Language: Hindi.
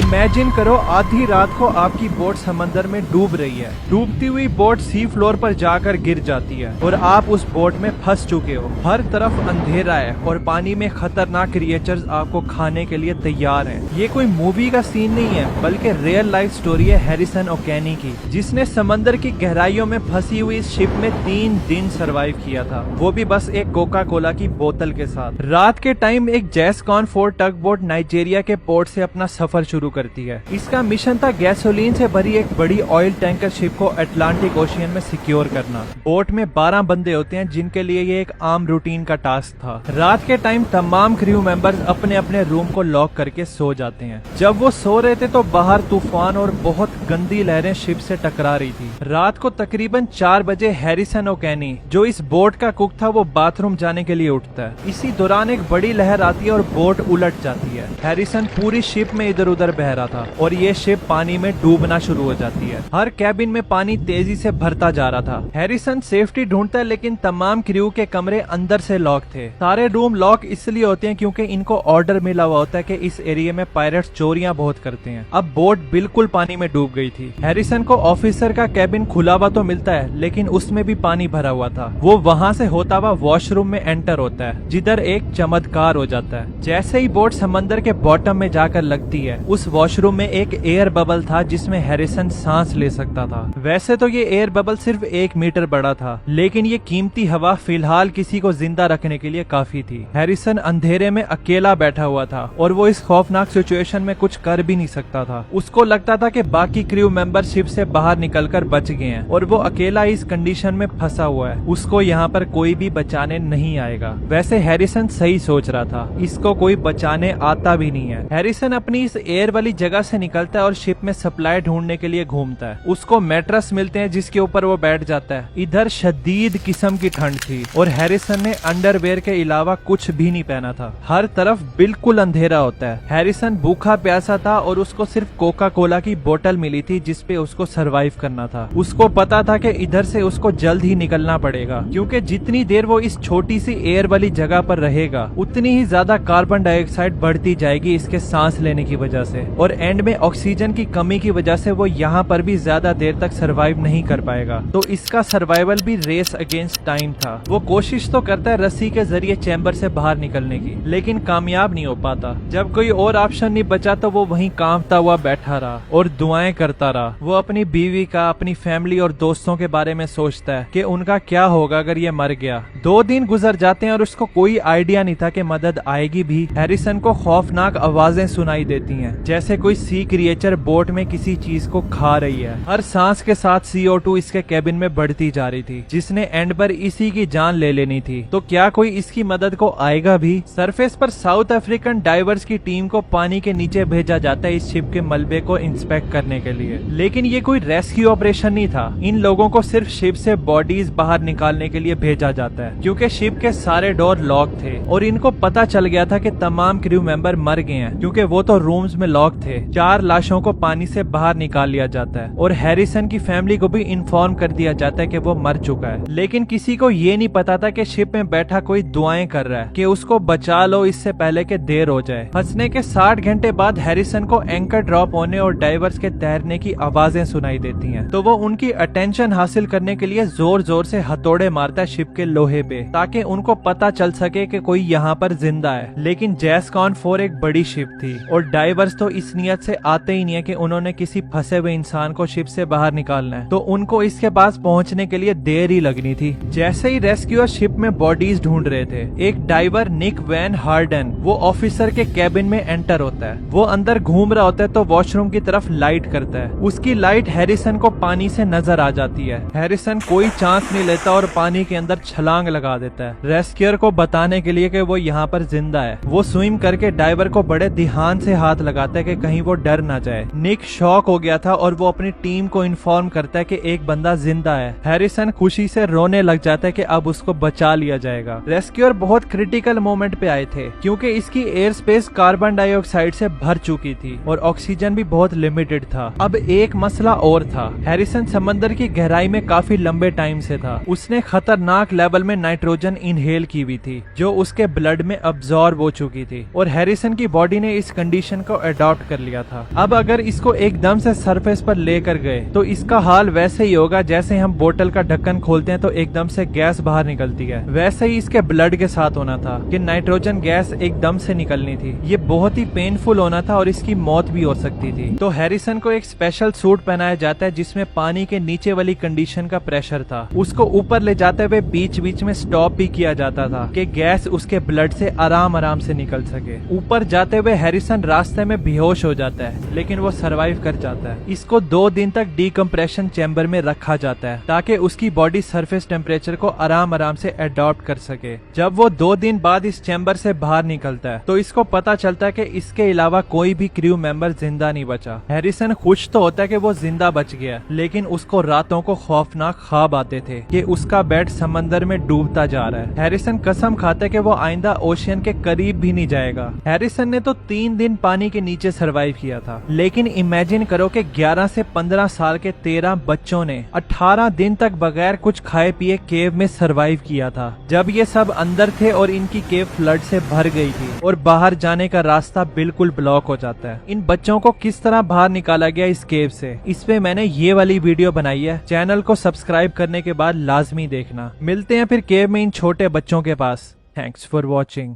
इमेजिन करो आधी रात को आपकी बोट समंदर में डूब रही है। डूबती हुई बोट सी फ्लोर पर जाकर गिर जाती है और आप उस बोट में फंस चुके हो। हर तरफ अंधेरा है और पानी में खतरनाक क्रिएचर्स आपको खाने के लिए तैयार हैं। ये कोई मूवी का सीन नहीं है बल्कि रियल लाइफ स्टोरी है हैरिसन ओकेनी की, जिसने समंदर की गहराइयों में फंसी हुई इस शिप में 3 दिन सरवाइव किया था, वो भी बस एक कोका कोला की बोतल के साथ। रात के टाइम एक जैसकॉन 4 टग बोट नाइजीरिया के पोर्ट से अपना सफर शुरू करती है। इसका मिशन था गैसोलीन से भरी एक बड़ी ऑयल टैंकर शिप को अटलांटिक ओशियन में सिक्योर करना। बोट में 12 बंदे होते हैं जिनके लिए ये एक आम रूटीन का टास्क था। रात के टाइम तमाम क्रू मेंबर्स अपने अपने रूम को लॉक करके सो जाते हैं। जब वो सो रहे थे तो बाहर तूफान और बहुत गंदी लहरें शिप से टकरा रही थी। रात को तकरीबन 4 बजे हैरिसन ओकेनी, जो इस बोट का कुक था, वो बाथरूम जाने के लिए उठता है। इसी दौरान एक बड़ी लहर आती है और बोट उलट जाती है। हैरिसन पूरी शिप में इधर उधर बह रहा था और ये शिप पानी में डूबना शुरू हो जाती है। हर कैबिन में पानी तेजी से भरता जा रहा था। हैरिसन सेफ्टी ढूंढता है लेकिन तमाम क्रू के कमरे अंदर से लॉक थे। सारे रूम लॉक इसलिए होते हैं क्योंकि इनको ऑर्डर मिला हुआ होता है कि इस एरिया में पायरेट्स चोरियां बहुत करते हैं। अब बोट बिल्कुल पानी में डूब गई थी। हैरिसन को ऑफिसर का कैबिन खुला हुआ तो मिलता है लेकिन उसमें भी पानी भरा हुआ था। वो वहाँ से होता हुआ वॉशरूम में एंटर होता है जिधर एक चमत्कार हो जाता है। जैसे ही बोट समंदर के बॉटम में जाकर लगती है, उस वॉशरूम में एक एयर बबल था जिसमें हैरिसन सांस ले सकता था। वैसे तो ये एयर बबल सिर्फ 1 मीटर बड़ा था लेकिन ये कीमती हवा फिलहाल किसी को जिंदा रखने के लिए काफी थी। हैरिसन अंधेरे में अकेला बैठा हुआ था और वो इस खौफनाक सिचुएशन में कुछ कर भी नहीं सकता था। उसको लगता था कि बाकी क्रू मेंबर शिप से बाहर निकलकर बच गए हैं और वो अकेला इस कंडीशन में फंसा हुआ है। उसको यहाँ पर कोई भी बचाने नहीं आएगा। वैसे हैरिसन सही सोच रहा था, इसको कोई बचाने आता भी नहीं है। हैरिसन अपनी इस एयर वाली जगह से निकलता है और शिप में सप्लाई ढूंढने के लिए घूमता है। उसको मैट्रेस मिलते हैं जिसके ऊपर वो बैठ जाता है। इधर शदीद किस्म की ठंड थी और हैरिसन ने अंडरवेयर के अलावा कुछ भी नहीं पहना था। हर तरफ बिल्कुल अंधेरा होता है। हैरिसन भूखा प्यासा था और उसको सिर्फ कोका कोला की बोतल मिली थी जिसपे उसको सरवाइव करना था। उसको पता था कि इधर से उसको जल्द ही निकलना पड़ेगा क्योंकि जितनी देर वो इस छोटी सी एयर वाली जगह पर रहेगा उतनी ही ज्यादा कार्बन डाइऑक्साइड बढ़ती जाएगी इसके सांस लेने की वजह से, और एंड में ऑक्सीजन की कमी की वजह से वो यहाँ पर भी ज्यादा देर तक सरवाइव नहीं कर पाएगा। तो इसका सर्वाइवल भी रेस अगेंस्ट टाइम था। वो कोशिश तो करता है रस्सी के जरिए चैम्बर से बाहर निकलने की लेकिन कामयाब नहीं हो पाता। जब कोई और ऑप्शन नहीं बचा तो वो वहीं कांपता हुआ बैठा रहा और दुआएं करता रहा। वो अपनी बीवी का, अपनी फैमिली और दोस्तों के बारे में सोचता है कि उनका क्या होगा अगर ये मर गया। 2 दिन गुजर जाते हैं और उसको कोई आइडिया नहीं था कि मदद आएगी भी। हैरिसन को खौफनाक आवाजें सुनाई देती हैं जैसे कोई सी क्रिएचर बोट में किसी चीज को खा रही है। हर सांस के साथ CO2 इसके कैबिन में बढ़ती जा रही थी जिसने एंड पर इसी की जान ले लेनी थी। तो क्या कोई इसकी मदद को आएगा भी? सरफेस पर साउथ अफ्रीकन डाइवर्स की टीम को पानी के नीचे भेजा जाता है इस शिप के मलबे को इंस्पेक्ट करने के लिए, लेकिन ये कोई रेस्क्यू ऑपरेशन नहीं था। इन लोगों को सिर्फ शिप से बॉडीज बाहर निकालने के लिए भेजा जाता है क्योंकि शिप के सारे डोर लॉक थे और इनको पता चल गया था कि तमाम क्रू मेंबर मर गए हैं क्योंकि वो तो रूम्स में लॉक थे। 4 लाशों को पानी से बाहर निकाल लिया जाता है और हैरिसन की फैमिली को भी इन्फॉर्म कर दिया जाता है कि वो मर चुका है। लेकिन किसी को ये नहीं पता था कि शिप में बैठा कोई दुआएं कर रहा है कि उसको बचा लो इससे पहले कि देर हो जाए। फंसने के 60 घंटे बाद हैरिसन को एंकर ड्रॉप होने और डाइवर्स के तैरने की आवाजें सुनाई देती हैं। तो वो उनकी अटेंशन हासिल करने के लिए जोर जोर से हथौड़े मारता है शिप के लोहे पे ताकि उनको पता चल सके कि कोई यहाँ पर जिंदा है। लेकिन जैसकॉन 4 एक बड़ी शिप थी और डाइवर्स तो इस नियत से आते ही नहीं है कि उन्होंने किसी फंसे हुए इंसान को शिप से बाहर निकालना है, तो उनको इसके पास पहुंचने के लिए देर ही लगनी थी। जैसे ही रेस्क्यूअर शिप में बॉडीज ढूंढ रहे थे, एक डाइवर निक वैन हार्डन वो ऑफिसर के कैबिन में एंटर होता है। वो अंदर घूम रहा होता है तो वॉशरूम की तरफ लाइट करता है। उसकी लाइट हैरिसन को पानी से नजर आ जाती है। हैरिसन कोई चांस नहीं लेता और पानी के अंदर छलांग लगा देता है रेस्क्यूअर को बताने के लिए कि वो यहाँ पर जिंदा है। वो स्विम करके डाइवर को बड़े ध्यान से हाथ लगाता है कि कहीं वो डर ना जाए। निक शॉक हो गया था और वो अपनी टीम को इन्फॉर्म करता है कि एक बंदा जिंदा है। हैरिसन खुशी से रोने लग जाता है कि अब उसको बचा लिया जाएगा। रेस्क्यूअर बहुत क्रिटिकल मोमेंट पे आए थे क्योंकि इसकी एयर स्पेस कार्बन डाइऑक्साइड से भर चुकी थी और ऑक्सीजन भी बहुत लिमिटेड था। अब एक मसला और था, हैरिसन समंदर की गहराई में काफी लंबे टाइम से था। उसने खतरनाक लेवल में नाइट्रोजन इनहेल की हुई थी जो उसके ब्लड में अब्सॉर्ब हो चुकी थी और हैरिसन की बॉडी ने इस कंडीशन को अडॉप्ट अडॉप्ट कर लिया था। अब अगर इसको एकदम से सरफेस पर लेकर गए तो इसका हाल वैसे ही होगा जैसे हम बोतल का ढक्कन खोलते हैं तो एकदम से गैस बाहर निकलती है। वैसे ही इसके ब्लड के साथ होना था कि नाइट्रोजन गैस एकदम से निकलनी थी। ये बहुत ही पेनफुल होना था और इसकी मौत भी हो सकती थी। तो हैरिसन को एक स्पेशल सूट पहनाया जाता है जिसमें पानी के नीचे वाली कंडीशन का प्रेशर था। उसको ऊपर ले जाते हुए बीच बीच में स्टॉप भी किया जाता था कि गैस उसके ब्लड से आराम आराम से निकल सके। ऊपर जाते हुए हैरिसन रास्ते में बेहोश हो जाता है लेकिन वो सरवाइव कर जाता है। इसको 2 दिन तक डीकम्प्रेशन चैम्बर में रखा जाता है ताकि उसकी बॉडी सरफेस टेम्परेचर को आराम आराम से अडॉप्ट कर सके। जब वो 2 दिन बाद इस चैम्बर से बाहर निकलता है तो इसको पता चलता है कि इसके अलावा कोई भी क्रू मेंबर जिंदा नहीं बचा। हैरिसन खुश तो होता है कि वो जिंदा बच गया, लेकिन उसको रातों को खौफनाक ख्वाब आते थे कि उसका बेड समंदर में डूबता जा रहा है। हैरिसन कसम खाता है कि वो आइंदा ओशियन के करीब भी नहीं जाएगा। हैरिसन ने तो 3 दिन पानी के नीचे सरवाइव किया था, लेकिन इमेजिन करो कि 11 से 15 साल के 13 बच्चों ने 18 दिन तक बगैर कुछ खाए पिए केव में सरवाइव किया था। जब ये सब अंदर थे और इनकी केव फ्लड से भर गई थी और बाहर जाने का रास्ता बिल्कुल ब्लॉक हो जाता है। इन बच्चों को किस तरह बाहर निकाला गया इस केव से, इस पे मैंने ये वाली वीडियो बनाई है। चैनल को सब्सक्राइब करने के बाद लाजमी देखना। मिलते हैं फिर केव में इन छोटे बच्चों के पास। Thanks for watching.